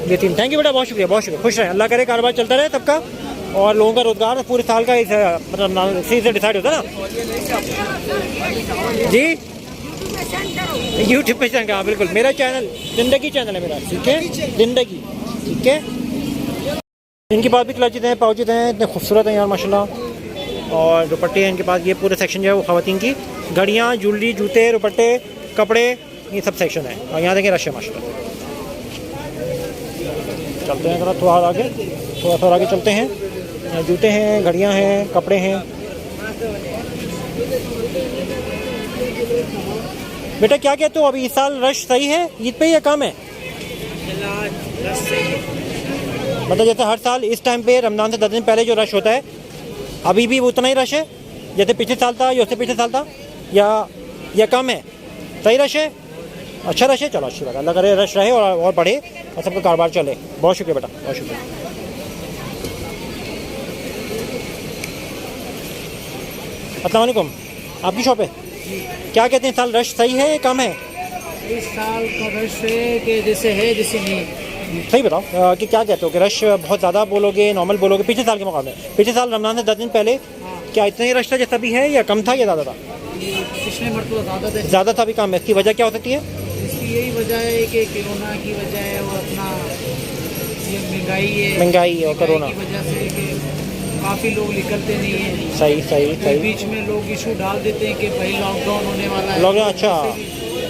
ये तीन, थैंक यू बेटा, बहुत शुक्रिया, बहुत शुक्रिया। खुश रहे, अल्लाह करे कारोबार चलता रहे सबका, और लोगों का रोज़गार पूरे साल का मतलब इसी से डिसाइड होता है ना जी। यूट्यूब पे चैनल, हाँ बिल्कुल, मेरा चैनल ज़िंदगी चैनल है मेरा। ठीक है, ज़िंदगी। ठीक है, इनके पास भी क्लचेज हैं, पाउचेज हैं, इतने खूबसूरत हैं यार माशाल्लाह। और दुपट्टे हैं इनके पास, ये पूरा सेक्शन जो है वो ख़वातीन की घड़ियाँ, ज्वेलरी, जूते, दुपट्टे, कपड़े, ये सब सेक्शन है। और यहाँ देखें रश है माशाल्लाह। चलते हैं थोड़ा थोड़ा आगे, थोड़ा आगे चलते हैं। यहाँ जूते हैं, घड़ियाँ हैं, कपड़े हैं। बेटा क्या कहते हो, अभी इस साल रश सही है ईद पे या कम है? मतलब जैसे हर साल इस टाइम पे रमज़ान से 10 दिन पहले जो रश होता है, अभी भी उतना ही रश है जैसे पिछले साल था या उससे पिछले साल था, या कम है? सही रश है, अच्छा रश है। चलो अच्छी बात, अल्लाह करे रश रहे और बढ़े और सबका कारोबार चले। बहुत शुक्रिया बेटा, बहुत शुक्रिया। अस्सलाम वालेकुम, आपकी शॉप है? क्या कहते हैं, साल रश सही है कम है? इस साल का रश है कि जैसे है जैसे नहीं। सही बताओ कि क्या कहते हो कि रश बहुत ज़्यादा बोलोगे, नॉर्मल बोलोगे पिछले साल के मुकाबले? पिछले साल रमज़ान से 10 दिन पहले क्या इतना ही रश था जैसा भी है, या कम था या ज़्यादा था? पिछले मरतबा ज़्यादा था। ज़्यादा था, भी कम है। इसकी वजह क्या हो सकती है? इसकी यही वजह है कि कोरोना की वजह है और अपना ये महंगाई है, महंगाई और कोरोना की वजह से कि काफ़ी लोग निकलते नहीं हैं। सही सही फिर सही। बीच में लोग इशू डाल देते हैं कि भाई लॉकडाउन होने वाला है। लॉकडाउन, अच्छा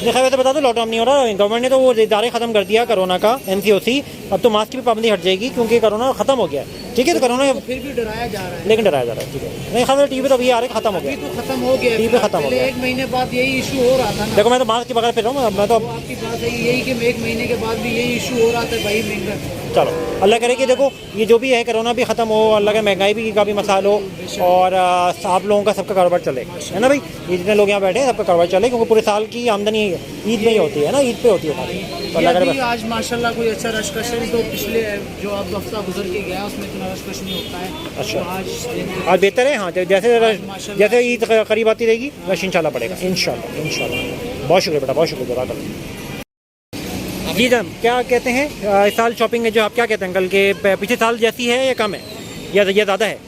देखा वैसे बता दो लॉकडाउन नहीं हो रहा, गवर्नमेंट ने तो वो इदारे ख़त्म कर दिया कोरोना का, NCOC। अब तो मास्क की भी पाबंदी हट जाएगी क्योंकि कोरोना ख़त्म हो गया है। ठीक है, तो कोरोना फिर भी डराया जा रहा है। लेकिन डराया जा रहा है। ठीक है, नहीं खबर टीवी तो अभी आ रहे ख़त्म हो गया अभी तो खत्म हो गया। टीवी खत्म हो पहले गया। 1 महीने बाद यही इशू हो रहा था ना। देखो मैं तो मास्क के बगैर फिर रहा हूँ, मैं तो वो आपकी बात है यही कि 1 महीने के बाद भी यही इशू हो रहा था भाई महंगा। चलो अल्लाह करे कि देखो ये जो भी है कोरोना भी ख़त्म हो, अल्लाह के महंगाई भी का भी मसाल हो, और आप लोगों का सबका कारोबार चले, है ना भाई। ये जितने लोग यहाँ बैठे हैं सबका कारोबार चले, क्योंकि पूरे साल की आमदनी ईद में ही होती है ना, ईद पे होती है खाली। तो अल्लाह करे अभी आज माशाल्लाह कोई अच्छा रशकश है, तो पिछले जो अब हफ्ता गुजर के गया उसमें इतना रशकश नहीं होता है। अच्छा। तो आज आज बेहतर है। हाँ, जैसे ईद करीब आती रहेगी रश इंशाल्लाह पड़ेगा, इंशाल्लाह इंशाल्लाह। बहुत शुक्रिया बेटा, बहुत शुक्रिया जज़ाकल्लाह। जी जनाब, क्या कहते हैं इस साल शॉपिंग में जो आप क्या कहते हैं अंकल के पिछले साल जैसी है या कम है या ज़्यादा है?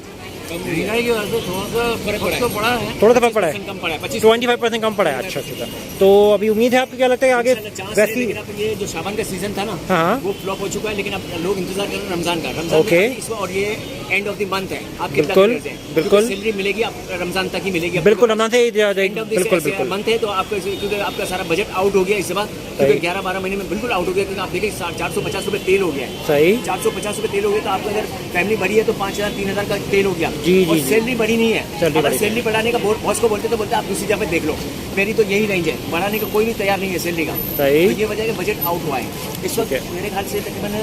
महंगाई की वजह से थोड़ा सा फर्क तो पड़ा है। थोड़ा सा फर्क पड़ा है, 25% 25% कम पड़ा है। अच्छा अच्छा। तो अभी उम्मीद है आपको, क्या लगता है आगे वैसी? लेकिन अब ये जो शाबान का सीजन था ना, हाँ वो फ्लॉप हो चुका है, लेकिन अब लोग इंतजार कर रहे हैं रमजान का। ओके। इसमें और ये एंड ऑफ द मंथ है, आप बिल्कुल, बिल्कुल। सैलरी मिलेगी आप रमजान तक ही मिलेगी। बिल्कुल रमजान से एंड ऑफ बिल्कुल बिल्कुल। मंथ है, तो आपका क्योंकि आपका सारा बजट आउट हो गया इस बार, क्योंकि 11-12 महीने में बिल्कुल आउट हो गया। क्योंकि आप देखिए 450 रुपये तेल हो गया है। सही। 450 रुपये तेल हो गया, तो आपका अगर फैमिली बड़ी है तो 5000-3000 का तेल हो गया। जी, और जी, जी। सैलरी बड़ी नहीं है। सैलरी अगर बड़ी सैलरी बढ़ाने का बॉस को बोलते तो बोलते आप दूसरी जगह पे देख लो, मेरी तो यही रेंज है, बढ़ाने का कोई भी तैयार नहीं है सैलरी का। सही। तो ये वजह है कि बजट आउट हुआ है इस वक्त। मेरे ख्याल से तकरीबन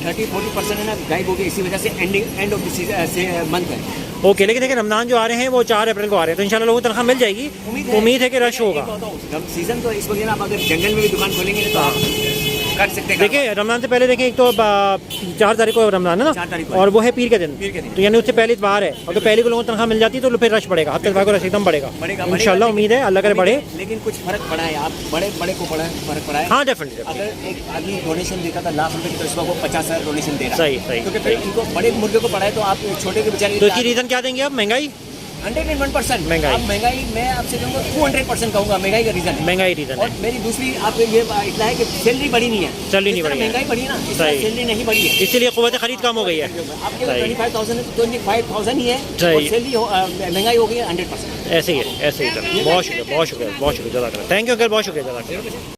30-40% है ना गायब हो गया, इसी वजह से एंड ऑफ द मंथ है। ओके, लेकिन देखिए रमजान जो आ रहे हैं वो 4 अप्रैल को आ रहे हैं, तो इंशाल्लाह लोगों को तनख्वाह मिल जाएगी। उम्मीद है कि रश होगा। सीजन तो इस वक्त आप अगर जंगल में भी दुकान खोलेंगे तो आप कर सकते हैं। देखिए रमजान से पहले देखें, एक तो 4 तारीख को रमजान है 4 तारीख ना, को और वो है पीर के दिन, पीर के दिन। तो यानी उससे पहले इतवार है। अगर पहले को लोगों को तनख्वाह मिल जाती तो फिर रश बढ़ेगा, हफ्ते को रश एकदम बढ़ेगा इंशाल्लाह। उम्मीद है अल्लाह करे बढ़े, लेकिन कुछ फर्क पड़ा है। आप बड़े को फर्क पड़ा है। हाँ डेफिनेटली। अगर एक आदमी डोनेशन देता था लाख रुपए की, तो इस वक्त वो 50,000 डोनेशन दे रहा है। सही सही क्योंकि फिर इनको बड़े मुर्गे को पड़ा है, तो आप छोटे के बेचारे तो इसकी रीज़न क्या देंगे आप? महंगाई 101% महंगाई। आप महंगाई मैं आपसे कहूँगा 200% कहूँगा महंगाई का रीजन है। महंगाई रीज़न और है। मेरी दूसरी आप ये इतना है कि सैलरी बढ़ी नहीं है। सैलरी नहीं जिस तरह बढ़ी है। महंगाई बढ़ी है ना, इस सही। तरह सैलरी नहीं बढ़ी है। इसीलिए क़ुव्वत खरीद कम हो गई है। आपके सही। 25,000 है तो 25,000 ही है, सही। और सैलरी महंगाई हो गई है 100%। ऐसे ही है, ऐसे ही है। बहुत शुक्रिया, बहुत शुक्रिया, बहुत शुक्रिया जज़ाकल्लाह। थैंक यू अंकल, बहुत शुक्रिया जज़ाकल्लाह।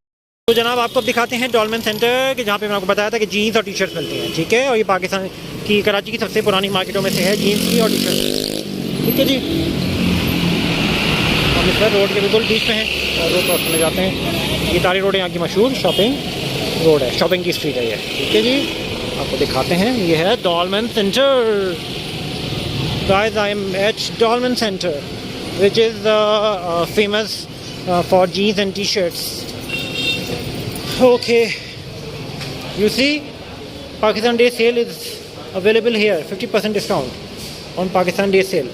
तो जनाब आपको दिखाते हैं डॉलमेन सेंटर के, जहाँ पे मैंने आपको बताया था कि जीन्स और टी शर्ट मिलती हैं। ठीक है, और ये पाकिस्तान की कराची की सबसे पुरानी मार्केटों में से है जीन्स की और टी शर्ट। ठीक है जी, हम इस पर रोड के बिल्कुल बीच में हैं और रोड क्रॉस करने जाते हैं। ये तारी रोड है यहाँ की मशहूर शॉपिंग रोड है, शॉपिंग की स्ट्रीट है ये। ठीक है जी, आपको दिखाते हैं, ये है Dolmen center. Guys I am at Dolmen center which is famous for jeans and T shirts. Okay, you see, Pakistan Day sale is available here. 50% discount on Pakistan Day sale,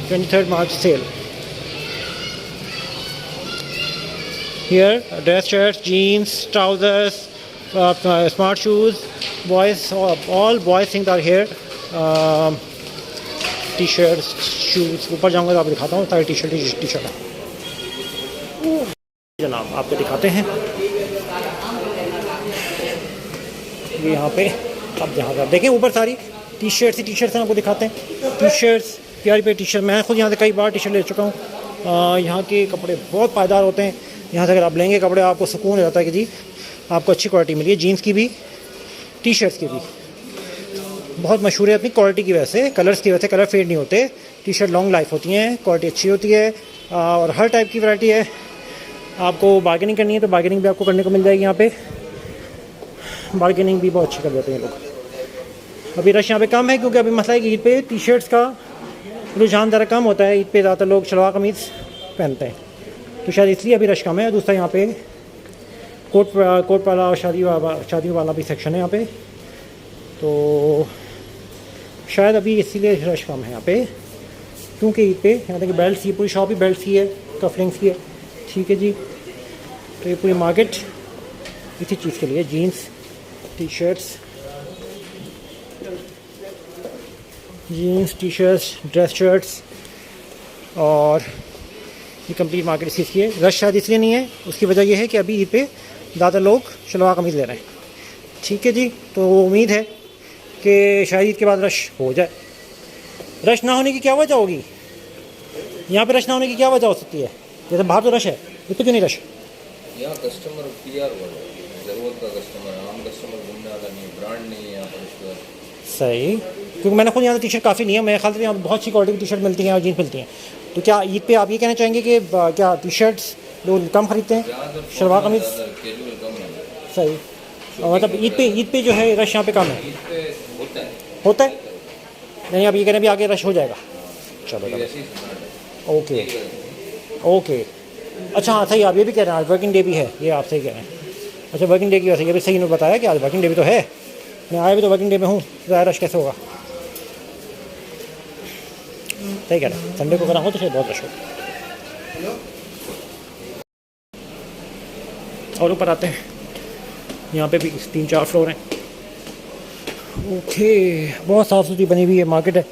23rd March sale. Here, dress shirts, jeans, trousers, smart shoes, boys, all boys things are here. T-shirts, shoes. ऊपर जाऊँगा तो आपको दिखाता हूँ सारी T shirt जनाब आपको दिखाते हैं। ये यहाँ पे अब जहाँ पर देखें ऊपर सारी टी शर्ट्स हैं, आपको दिखाते हैं। टी शर्ट्स प्यारी पे टी शर्ट, मैं खुद यहाँ से कई बार टी शर्ट ले चुका हूँ। यहाँ के कपड़े बहुत पायदार होते हैं। यहाँ से अगर आप लेंगे कपड़े आपको सुकून हो जाता है कि जी आपको अच्छी क्वालिटी मिली है, जीन्स की भी टी शर्ट्स की भी। बहुत मशहूर है अपनी क्वालिटी की वजह से, कलर्स की वजह से, कलर फेड नहीं होते। टी शर्ट लॉन्ग लाइफ होती हैं, क्वालिटी अच्छी होती है, और हर टाइप की वैरायटी है। आपको बार्गेनिंग करनी है तो बार्गेनिंग भी आपको करने को मिल जाएगी। यहाँ पे बार्गेनिंग भी बहुत अच्छी कर देते हैं लोग। अभी रश यहाँ पे कम है क्योंकि अभी मसला है कि ईद पे टी शर्ट्स का रुझान ज़रा कम होता है। ईद पे ज़्यादातर लोग शलवार कमीज़ पहनते हैं, तो शायद इसलिए अभी रश कम है। दूसरा यहाँ पे कोट वाला और शादी वाला भी सेक्शन है यहाँ पे, तो शायद अभी इसीलिए रश कम है यहाँ पे, क्योंकि ईद पे यहाँ तक बेल्ट ही, पूरी शॉप ही बेल्ट ही है, कफलिंग्स की है। ठीक है जी, तो ये पूरी मार्केट इसी चीज़ के लिए, jeans, T shirts, dress shirts, और ये कंप्लीट मार्केट इसी की है। रश शायद इसलिए नहीं है, उसकी वजह यह है कि अभी ईद पे ज़्यादा लोग शलवार कमीज़ ले रहे हैं। ठीक है जी, तो उम्मीद है कि शायद ईद के बाद रश हो जाए। रश ना होने की क्या वजह होगी? यहाँ पे रश ना होने की क्या वजह हो सकती है? जैसे बाहर तो रश है, ये तो क्यों नहीं रश? यहाँ कस्टमर PR वाला है, ज़रूरत का कस्टमर है, आम कस्टमर घूमने वाला नहीं, ब्रांड नहीं है यहाँ पर इसके बाद। सही, क्योंकि मैंने खुद यहाँ से टी शर्ट काफ़ी लिया, मेरे ख्याल से यहाँ पे बहुत अच्छी क्वालिटी की टी शर्ट मिलती हैं और जीन्स मिलती हैं। तो क्या ईद पे आप ये कहना चाहेंगे कि क्या टी शर्ट्स लोग कम खरीदते हैं, शलवार कमीज? कैजुअल कम है, सही, और मतलब ईद पे जो है रश यहाँ पे कम है, इस पे होता है, होता है नहीं? आप ये कह रहे हैं भी आगे रश हो जाएगा? चलो ये ऐसे ही स्टार्ट है। ओके ओके, अच्छा हाँ सही, आप ये भी कह रहे हैं आज वर्किंग डे भी है, ये आप सही कह रहे हैं। अच्छा वर्किंग डे की वजह से ये भी सही ने बताया कि आज वर्किंग डे भी तो है, मैं आया भी तो वर्किंग डे में हूँ, ज़्यादा रश कैसे होगा? सही कह रहे हैं, संडे को करा हो तो शायद बहुत रश हो। और ऊपर आते हैं, यहाँ पे भी 3-4 फ्लोर हैं। ओके, बहुत साफ़ सुथरी बनी हुई है मार्केट है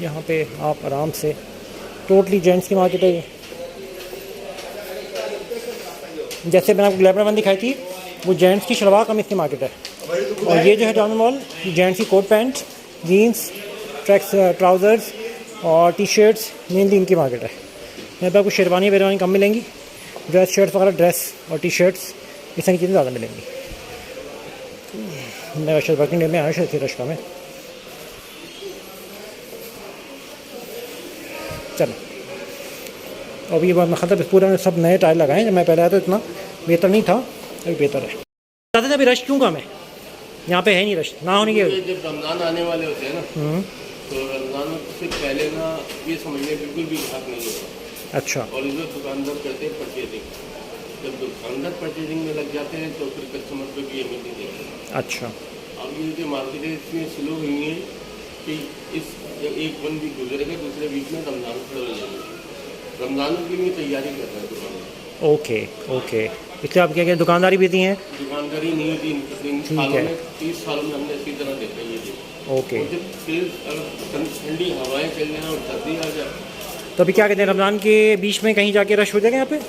यहाँ पे, आप आराम से, टोटली जेंट्स की मार्केट है ये। जैसे मैंने आपको ग्लैमर वन दिखाई थी, वो जेंट्स की शलवार कमीज की मार्केट है, और ये जो है डायमंड मॉल, जेंट्स की कोट पैंट, जीन्स, ट्राउज़र्स और टी शर्ट्स मेनली इनकी मार्केट है। यहाँ पर आपको शेरवानी वेरवानी कम मिलेंगी, ड्रेस शर्ट्स वगैरह, ड्रेस और टी शर्ट्स इस तरह की चीज़ें ज़्यादा मिलेंगी। मैं शायद वर्किंग डे में आया, शायद रश का में। चलो अभी ये बात मैं ख़त्म, पूरा में सब नए टायर लगाए, जब मैं पहले आया तो इतना बेहतर नहीं था, अभी बेहतर है। बताते थे अभी रश क्यों कम है यहाँ पे? है नहीं रश ना होने की? जब रमज़ान आने वाले होते हैं ना, तो रमज़ान से पहले ना ये समझने बिल्कुल भी हक नहीं होता। अच्छा, और इधर दुकानदार करते हैं परचेजिंग, जब दुकानदार परचेजिंग में लग जाते हैं तो फिर कस्टमर को भी अहमियत नहीं देते। अच्छा, अब ये जो मार्केट है इसमें स्लो हुई है कि इस एक 1 वीक गुजरेगा, दूसरे वीक में रमज़ान खड़े हो जाएंगे, रमज़ान की भी तैयारी कर रहे हैं दुकानदार। ओके ओके, इसलिए आप क्या दुकानदारी भी दी हैं? दुकानदारी नहीं होती इन सालों में, 30 सालों में हमने इसी तरह देखा ये चीज़। ओके, और जब तेज ठंडी हवाएं चलने और सर्दी आ जाए, तो अभी क्या कहते हैं, रमज़ान के बीच में कहीं जाके रश हो जाएगा यहाँ पे,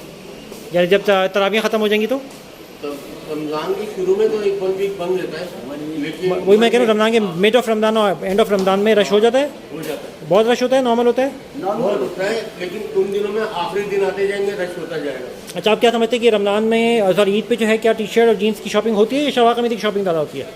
यानी जब तरावियाँ ख़त्म हो जाएंगी तो? रमज़ान के शुरू में तो 1 वीक बंद रहता है, लेकिन वही मैं कह रहा हूँ, रमज़ान के मिड ऑफ रमज़ान और एंड ऑफ रमज़ान में रश हो जाता है? हो जाता है, बहुत रश होता है, नॉर्मल होता है? बहुत होता है, लेकिन उन दिनों में आखिरी दिन आते जाएंगे रश होता जाएगा। अच्छा, आप क्या समझते हैं कि रमज़ान में सॉरी ईद पे जो है क्या टी शर्ट और जीन्स की शॉपिंग होती है या शलवार कमीज की शॉपिंग ज़्यादा होती है?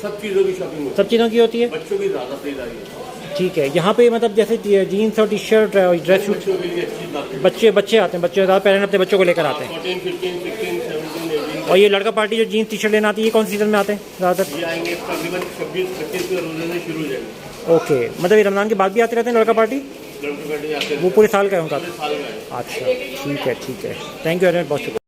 सब चीज़ों की शॉपिंग होती सब चीज़ों की होती है, है, बच्चों की ज़्यादा खरीदारी है, ठीक है। यहाँ पे मतलब जैसे जीन्स और टी शर्ट ड्रेस सूट, बच्चों के लिए अच्छी बात है। बच्चे आते हैं, बच्चे ज़्यादा पेरेंट्स अपने बच्चों को लेकर आते हैं। 14, 15, 16, 17, 18 और ये लड़का पार्टी जो जीन्स टी शर्ट लेना आती है, ये कौन सी सीज़न में आते हैं ज़्यादातर? ये आएंगे तकरीबन 26-25 के रोज़े से शुरू हो जाएंगे, ओके, मतलब ये रमज़ान के बाद भी आते रहते हैं लड़का पार्टी? लड़के बैठे आते हैं, वो पूरे साल का है उनका? पूरे साल का है। अच्छा, ठीक है, थैंक यू वेरी मच, बहुत शुक्रिया।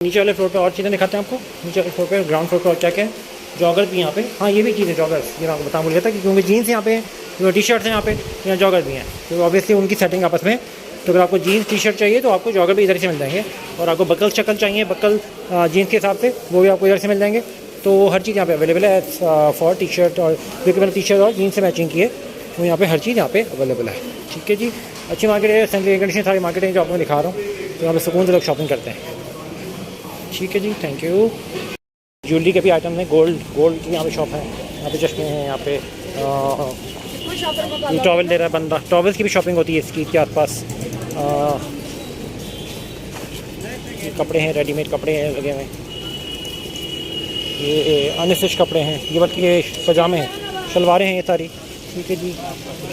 नीचे वाले फ्लोर पे और चीज़ें दिखाते हैं आपको, नीचे वाले फ्लोर पे, ग्राउंड फ्लोर पे और क्या क्या है, जॉगर भी यहाँ पे, हाँ ये भी चीज़ें जॉगर्स, ये मैं आपको बता भूल गया था कि क्योंकि जीन्स यहाँ पे, टी शर्ट्स हैं यहाँ पे, यहाँ जॉगर भी हैं, तो ऑब्वियसली उनकी सेटिंग आपस में, तो अगर आपको जीन्स टी शर्ट चाहिए तो आपको जॉगर भी इधर से मिल जाएंगे, और आपको बकल शक्ल चाहिए, बकल जीन्स के हिसाब से, वो भी आपको इधर से मिल जाएंगे। तो हर चीज़ यहाँ पे अवेलेबल है फॉर टी शर्ट, और क्योंकि मैंने टी शर्ट और जीन्स से मैचिंग की है, तो यहाँ पे हर चीज़ यहाँ पे अवेलेबल है। ठीक है जी, अच्छी मार्केट है, सेंट्रल कंडीशन सारी मार्केट है जो आपको दिखा रहा हूँ, तो यहाँ पे सुकून से लोग शॉपिंग करते हैं। ठीक है जी, थैंक यू। ज्वेलरी के भी आइटम हैं, गोल्ड की यहाँ पे शॉप है, यहाँ पे चश्मे हैं, यहाँ पे ये टॉवल ले रहा है बंदा, टॉवल्स की भी शॉपिंग होती है इसकी के आसपास। ये कपड़े हैं, रेडीमेड कपड़े हैं लगे हुए, ये अनस्टिच कपड़े हैं, ये बल्कि ये पजामे हैं, शलवारें हैं ये सारी। ठीक है जी,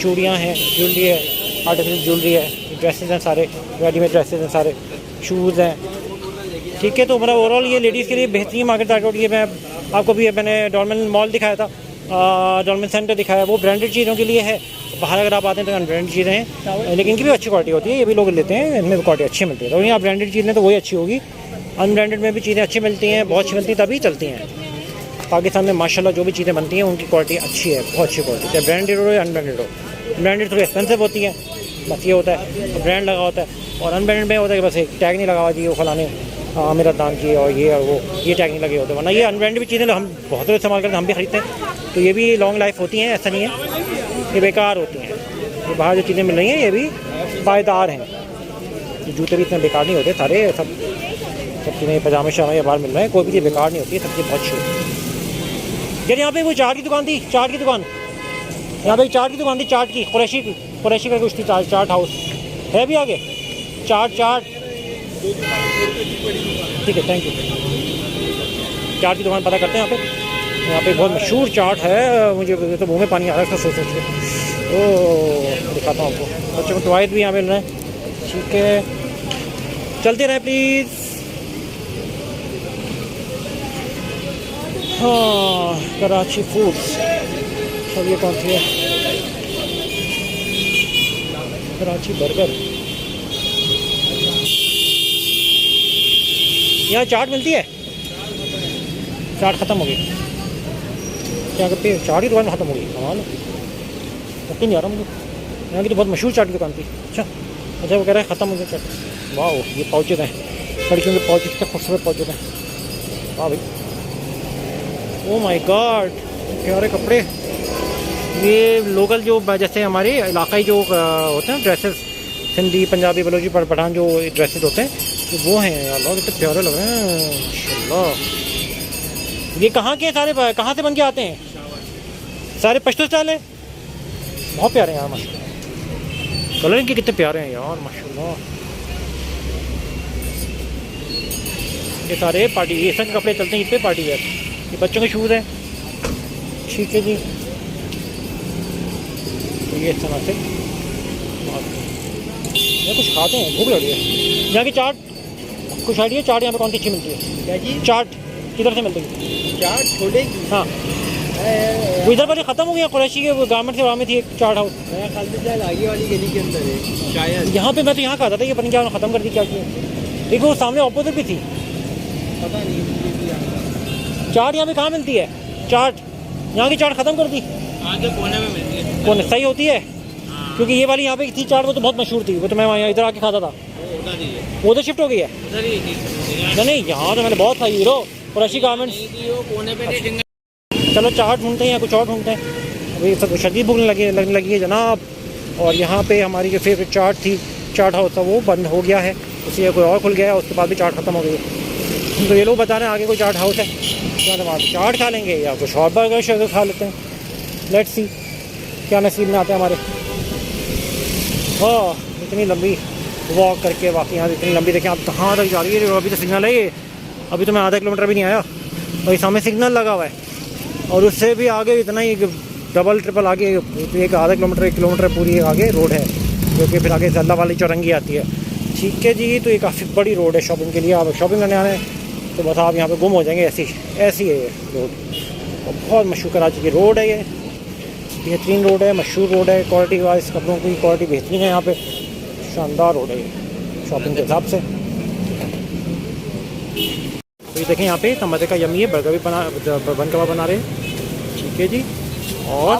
चूड़ियाँ हैं, ज्वेलरी है, आर्टिफिशियल ज्वेलरी है, ड्रेसेस हैं सारे, रेडीमेड ड्रेसेस हैं सारे, शूज़ हैं। ठीक है, तो मतलब ओवरऑल ये लेडीज़ के लिए बेहतरीन मार्केट टारगेट। ये मैं आपको भी मैंने डॉलमेन मॉल दिखाया था, डॉलमेन सेंटर दिखाया, वो ब्रांडेड चीज़ों के लिए है। बाहर अगर आप आते हैं तो अनब्रांडेड चीज़ें हैं, लेकिन इनकी भी अच्छी क्वालिटी होती है, ये भी लोग लेते हैं, इनमें क्वालिटी अच्छी मिलती है। तो यहाँ ब्रांडेड चीज़ें तो वही अच्छी होगी, अनब्रांडेड में भी चीज़ें अच्छी मिलती हैं, बहुत अच्छी मिलती हैं, तभी चलती हैं। पाकिस्तान में माशाल्लाह जो भी चीज़ें बनती हैं उनकी क्वालिटी अच्छी है, बहुत अच्छी क्वालिटी, चाहे ब्रांडेड हो या अनब्रांडेड हो। ब्रांडेड थोड़ी एक्सपेंसिव होती है, बस ये होता है, ब्रांड लगा होता है, और अनब्रांडेड में होता है कि बस एक टैग नहीं लगा हुआ जी वो फलाने मेरा दाम की और ये और वो, ये टैग नहीं लगे होते। वरना ये अनब्रांडेड भी चीज़ें हम बहुत लोग इस्तेमाल करते हैं, हम भी खरीदते हैं, तो ये भी लॉन्ग लाइफ होती हैं, ऐसा नहीं है ये बेकार होती हैं। ये बाहर जो चीज़ें मिल रही हैं ये भी पायदार हैं, ये जूते भी इतने बेकार नहीं होते सारे, सब चीज़ें पजामे शामे या बाहर मिल रहे हैं, कोई भी चीज़ बेकार नहीं होती है, सब चीज़ बहुत अच्छी होती है। यार यहाँ पे वो चाट की दुकान थी, चाट की दुकान यहाँ पे एक चाट की दुकान थी, चाट की, कुरैशी का कुछ थी, चाट हाउस है भी आगे, चाट ठीक है, थैंक यू। चाट की दुकान पता करते हैं यहाँ पे बहुत मशहूर चाट है, मुझे तो मुँह में पानी आ रहा है सोच के। ओह दिखाता हूँ आपको, बच्चों को टॉयज भी यहाँ मिल रहे हैं, ठीक है चलते रहें प्लीज़। हाँ कराची फूड्स, अब ये कौन सी है, कराची बर्गर। यहाँ चाट मिलती है, चाट ख़त्म हो गई, क्या करते हैं, चाट की दुकान ख़त्म हो गई, कमाल यकीन नहीं आ रहा मुझे, यहाँ की तो बहुत मशहूर चाट की दुकान थी। अच्छा वो कह रहा है ख़त्म हो गया चाट। वाह ये पाउचेज हैं, लड़कियों के पाउचेज कितने खूबसूरत पाउचेज हैं, वाह भाई, ओ माय गॉड प्यारे कपड़े। ये लोकल जो जैसे हमारे इलाकाई जो होते हैं ड्रेसेस, सिंधी पंजाबी बलोची पठान जो ड्रेसेस होते हैं तो वो हैं यार, लोग इतने प्यारे लग रहे हैं माशाल्लाह। ये कहाँ के सारे, कहाँ से बन के आते हैं, सारे पश्तो स्टाइल है, बहुत प्यारे हैं यार माशाल्लाह, कलर इनके कितने प्यारे हैं यार माशाल्लाह। ये सारे पार्टी ये सब कपड़े चलते हैं इस पर पार्टी वेयर, ये बच्चों के शूज़ हैं, ठीक है जी। तो ये इस तरह से ये कुछ खाते हैं, भूख लग रही है। यहाँ की चाट कुछ आइडिया, चाट यहाँ पे कौन सी अच्छी मिलती है, क्या जी? चाट किधर से मिलती है चाट छोटे की? हाँ वो इधर वाली ख़त्म हो गया, कुरैशी के गारमेंट से वहाँ में थी एक चाट हाउस, मेरा ख्याल से शायद आगे वाली गली के अंदर है शायद। यहाँ पे मैं तो यहाँ खाता था, ये पता नहीं क्या ख़त्म कर दी क्या किया। देखो वो सामने ऑपोजिट भी थी, पता नहीं मुझे भी याद। चाट यहाँ पे कहाँ मिलती है, चाट यहाँ की चाट ख़त्म कर दी, आगे कोने में मिलती है, कौन सही होती है, क्योंकि ये वाली यहाँ पे थी चाट, वो तो बहुत मशहूर थी, वो तो मैं वहाँ इधर आके खाता था, उधर ही है, वो तो शिफ्ट हो गई है। उधर ही है। नहीं यहाँ तो मैंने बहुत खाई हीरो कुरैशी गारमेंट्स। वो कोने पे चलो चाट ढूंढते हैं या कुछ और ढूंढते हैं, अभी सब शदीद भूख लगने लगी है जनाब। और यहाँ पे हमारी जो फेवरेट चाट थी, चाट हाउस था, वो बंद हो गया है, इसलिए कोई और खुल गया है, उसके बाद भी चाट ख़त्म हो गई है। तो ये लोग बता रहे हैं आगे कोई चाट हाउस है, तो वहाँ चाट खा लेंगे या कुछ और बर्गर शर्गर खा लेते हैं, लेट्स सी क्या नसीब में आता है हमारे। हाँ इतनी लंबी वॉक करके वाकई यहाँ इतनी लंबी, देखें आप कहाँ तक जा रही है, अभी तो सिग्नल है ये, अभी तो मैं आधा किलोमीटर भी नहीं आया और इस सामने सिग्नल लगा हुआ है, और उससे भी आगे इतना ही डबल ट्रिपल आगे एक आधा किलोमीटर 1 किलोमीटर पूरी आगे रोड है, जो कि फिर आगे जल्ला वाली चौरंगी आती है। ठीक है जी, तो ये काफ़ी बड़ी रोड है शॉपिंग के लिए, आप शॉपिंग करने आ रहे हैं तो बस आप यहाँ पे गुम हो जाएंगे, ऐसी है ये रोड, और बहुत मशहूर कराची की रोड है ये, बेहतरीन रोड है, मशहूर रोड है, क्वालिटी वाइज कपड़ों की क्वालिटी बेहतरीन है यहाँ पे, शानदार रोड है ये शॉपिंग के हिसाब से। तो ये देखें यहाँ पे मज़े का यमी है, बर्गर भी बन कबाब बना रहे हैं, ठीक है जी। और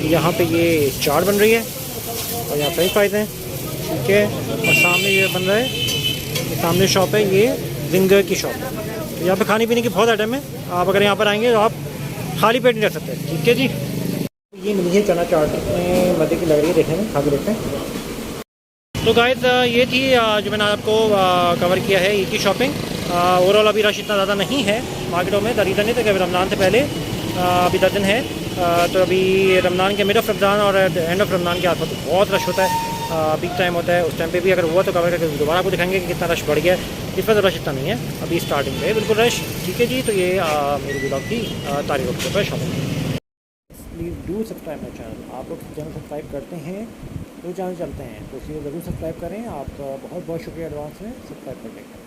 यहाँ पे ये चाट बन रही है और यहाँ फ्रेंच फ्राइज हैं, ठीक है। और सामने ये बन रहा है, ये सामने शॉप है, ये जिंगर की शॉप है, तो यहाँ पे खाने पीने की बहुत आइटम है, आप अगर यहाँ पर आएंगे तो आप खाली पेट नहीं रह सकते, ठीक है जी। ये मिली है चना चाट, इतने मज़े की लग रही है, देखने में खा के देखते हैं। तो गाइस ये थी जो मैंने आपको कवर किया है ईद की शॉपिंग। ओवरऑल अभी रश इतना ज़्यादा नहीं है मार्केटों में, दरीदन नहीं, तो अभी रमज़ान से पहले अभी 10 दिन है, तो अभी रमज़ान के मिड ऑफ रमज़ान और एंड ऑफ रमज़ान के आसपास बहुत रश होता है, पीक टाइम होता है, उस टाइम पे भी अगर हुआ तो कवर करके दोबारा आपको दिखाएंगे कि कितना रश बढ़ गया है। इस पर तो रश इतना नहीं है, अभी स्टार्टिंग पे बिल्कुल रश, ठीक है जी। तो ये मेरी ब्लॉग की तारीख के ऊपर shopping. Please do subscribe my channel, आप लोग चैनल सब्सक्राइब करते हैं तो चैनल चलते हैं, तो इसलिए ज़रूर सब्सक्राइब करें, आप बहुत बहुत शुक्रिया एडवांस में सब्सक्राइब करने का।